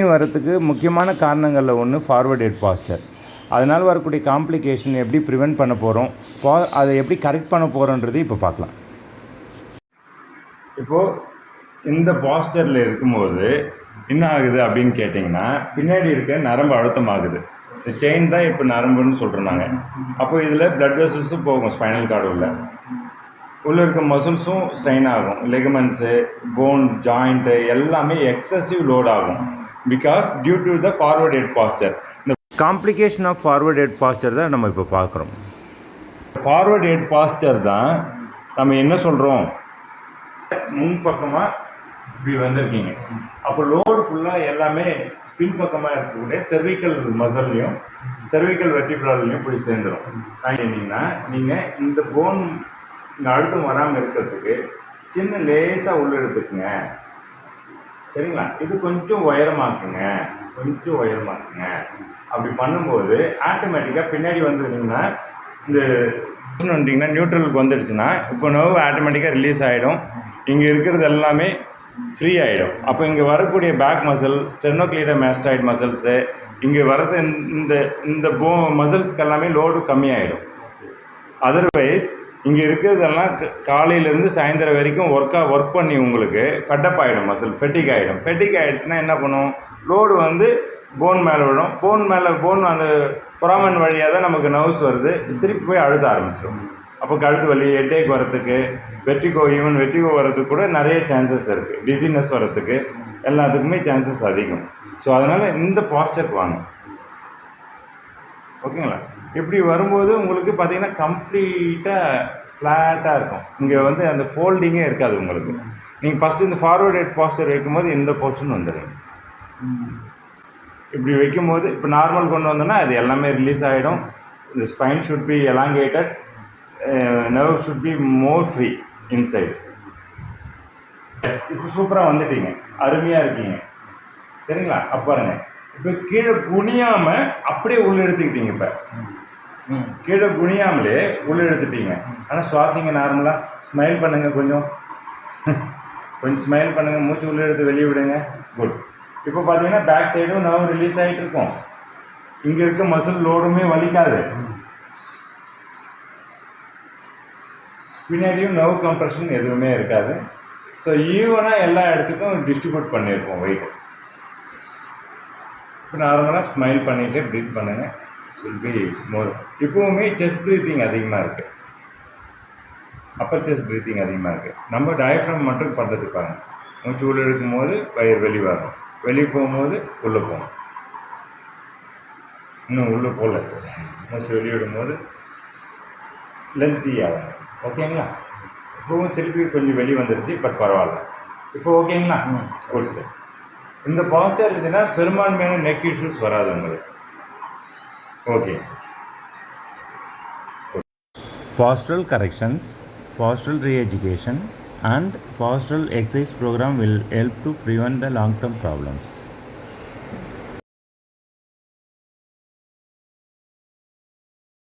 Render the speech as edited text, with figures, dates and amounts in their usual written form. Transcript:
வரத்துக்கு முக்கியமான காரணங்களில் ஒன்று ஃபார்வர்ட் ஹெட் பாஸ்டர். அதனால் வரக்கூடிய காம்ப்ளிகேஷன் எப்படி ப்ரிவெண்ட் பண்ண போகிறோம், அதை எப்படி கரெக்ட் பண்ண போகிறோன்றது இப்போ பார்க்கலாம். இப்போது இந்த பாஸ்டரில் இருக்கும்போது என்ன ஆகுது அப்படின்னு கேட்டிங்கன்னா, பின்னாடி இருக்க நரம்பு அழுத்தமாகுது. இந்த செயின் தான் இப்போ நரம்புன்னு சொல்கிறோம் நாங்கள். அப்போ இதில் பிளட் வெசல்ஸும் போகும், ஸ்பைனல் கார்டு உள்ளே இருக்க மசில்ஸும் ஸ்ட்ரெயின் ஆகும், லெகமெண்ட்ஸு, போன், ஜாயிண்ட்டு எல்லாமே எக்ஸசிவ் லோட் ஆகும். Because due to the forward head posture. இந்த complication of forward head posture தான் நம்ம இப்போ பார்க்குறோம். ஃபார்வர்ட் ஹெட் பாஸ்டர் தான் நம்ம என்ன சொல்கிறோம், முன்பக்கமாக இப்படி வந்திருக்கீங்க. அப்போ லோடு ஃபுல்லாக எல்லாமே பின்பக்கமாக இருக்கக்கூடிய செர்விக்கல் மசில்லையும் செர்விக்கல் வெர்டிபிரல்லையும் போய் சேர்ந்துடும். என்னீங்கன்னா நீங்கள் இந்த போன் இங்கே அழுத்தம் வராமல் இருக்கிறதுக்கு சின்ன லேசாக உள்ள எடுத்துக்குங்க, சரிங்களா? இது கொஞ்சம் உயரமாக்குங்க, கொஞ்சம் உயரமாக்குங்க. அப்படி பண்ணும்போது ஆட்டோமேட்டிக்காக பின்னாடி வந்துட்டிங்கன்னா, இந்த வந்துட்டிங்கன்னா நியூட்ரலுக்கு வந்துடுச்சுன்னா இப்போ நர்வ் ஆட்டோமேட்டிக்காக ரிலீஸ் ஆகிடும். இங்கே இருக்கிறது எல்லாமே ஃப்ரீ ஆகிடும். அப்போ இங்கே வரக்கூடிய பேக் மசில், ஸ்டெர்னோக்ளீடர் மேஸ்டாய்ட் மசில்ஸு, இங்கே வரது இந்த இந்த மசில்ஸ்க்கு எல்லாமே லோடு கம்மியாகிடும். அதர்வைஸ் இங்கே இருக்கிறதெல்லாம் காலையிலேருந்து சாயந்தரம் வரைக்கும் ஒர்க் பண்ணி உங்களுக்கு ஃபெட்டப் ஆகிடும், மசில் ஃபெட்டிக் ஆகிடும். ஃபெட்டிக் ஆகிடுச்சுன்னா என்ன பண்ணும், லோடு வந்து போன் மேலே விடும். போன் அந்த ஃபொராமன் வழியாக தான் நமக்கு நர்வ்ஸ் வருது, திருப்பி போய் அழுத ஆரம்பிச்சிடும். அப்போ கழுத்து வலி, ஹெட்டேக் வரத்துக்கு, வெட்டிகோ வரத்துக்கு கூட நிறைய சான்சஸ் இருக்குது. டிசினஸ் வரத்துக்கு எல்லாத்துக்குமே சான்சஸ் அதிகம். ஸோ அதனால் இந்த பாஸ்டருக்கு வாங்க, ஓகேங்களா? இப்படி வரும்போது உங்களுக்கு பார்த்திங்கன்னா கம்ப்ளீட்டாக ஃப்ளாட்டாக இருக்கும். இங்கே வந்து அந்த ஃபோல்டிங்கே இருக்காது உங்களுக்கு. நீங்கள் ஃபஸ்ட்டு இந்த ஃபார்வர்ட் ஹெட் பாஸ்டர் வைக்கும்போது இந்த போர்ஷன் வந்துடுங்க. இப்படி வைக்கும்போது இப்போ நார்மல் கொண்டு வந்தோன்னா அது எல்லாமே ரிலீஸ் ஆகிடும். இந்த spine should be elongated, nerve should be more free inside. இப்போ சூப்பராக வந்துட்டீங்க, அருமையாக இருக்கீங்க, சரிங்களா? அப்போ பாருங்க, இப்போ கீழே குனியாமல் அப்படியே உள்ளே எடுத்துக்கிட்டீங்க. இப்போ கீழே குனியாமலே உள்ளே எடுத்துட்டீங்க. ஆனால் சுவாசிங்க நார்மலாக, ஸ்மைல் பண்ணுங்கள், கொஞ்சம் ஸ்மைல் பண்ணுங்கள், மூச்சு உள்ளே எடுத்து வெளியே விடுங்க. குட். இப்போ பார்த்தீங்கன்னா பேக் சைடும் நர்வ் ரிலீஸ் ஆகிட்டு இருக்கும். இங்கே இருக்க மசில் லோடுமே வலிக்காது. பின்னாடியும் நர்வ் கம்ப்ரெஷன் எதுவுமே இருக்காது. ஸோ ஈவனாக எல்லா இடத்துக்கும் டிஸ்ட்ரிபியூட் பண்ணியிருக்கோம் வெயிட். இப்போ நார்மலாக ஸ்மைல் பண்ணிவிட்டு ப்ரீத் பண்ணுங்கள். Will be more. இப்போவுமே செஸ்ட் ப்ரீத்திங் அதிகமாக இருக்குது, அப்பர் செஸ்ட் ப்ரீத்திங் அதிகமாக இருக்குது. நம்ம டயஃப்ரம் மட்டும் பண்ணுறது பாருங்கள். மூச்சு உள்ளே எடுக்கும்போது வயிறு வெளியே வரும், வெளியே போகும்போது உள்ளே போகணும். இன்னும் உள்ளே போகல, மூச்சு வெளியிடும்போது லென்த்தி ஆகும். ஓகேங்களா? இப்போவும் திருப்பி கொஞ்சம் வெளியே வந்துடுச்சு, பட் பரவாயில்ல. இப்போ ஓகேங்களா? Good sir. இந்த பாஸ்டர் இருந்துச்சுன்னா பெரும்பான்மையான நெக் இஷ்யூஸ் வராது உங்களுக்கு. Okay. Postural corrections, postural re-education and postural exercise program will help to prevent the long-term problems.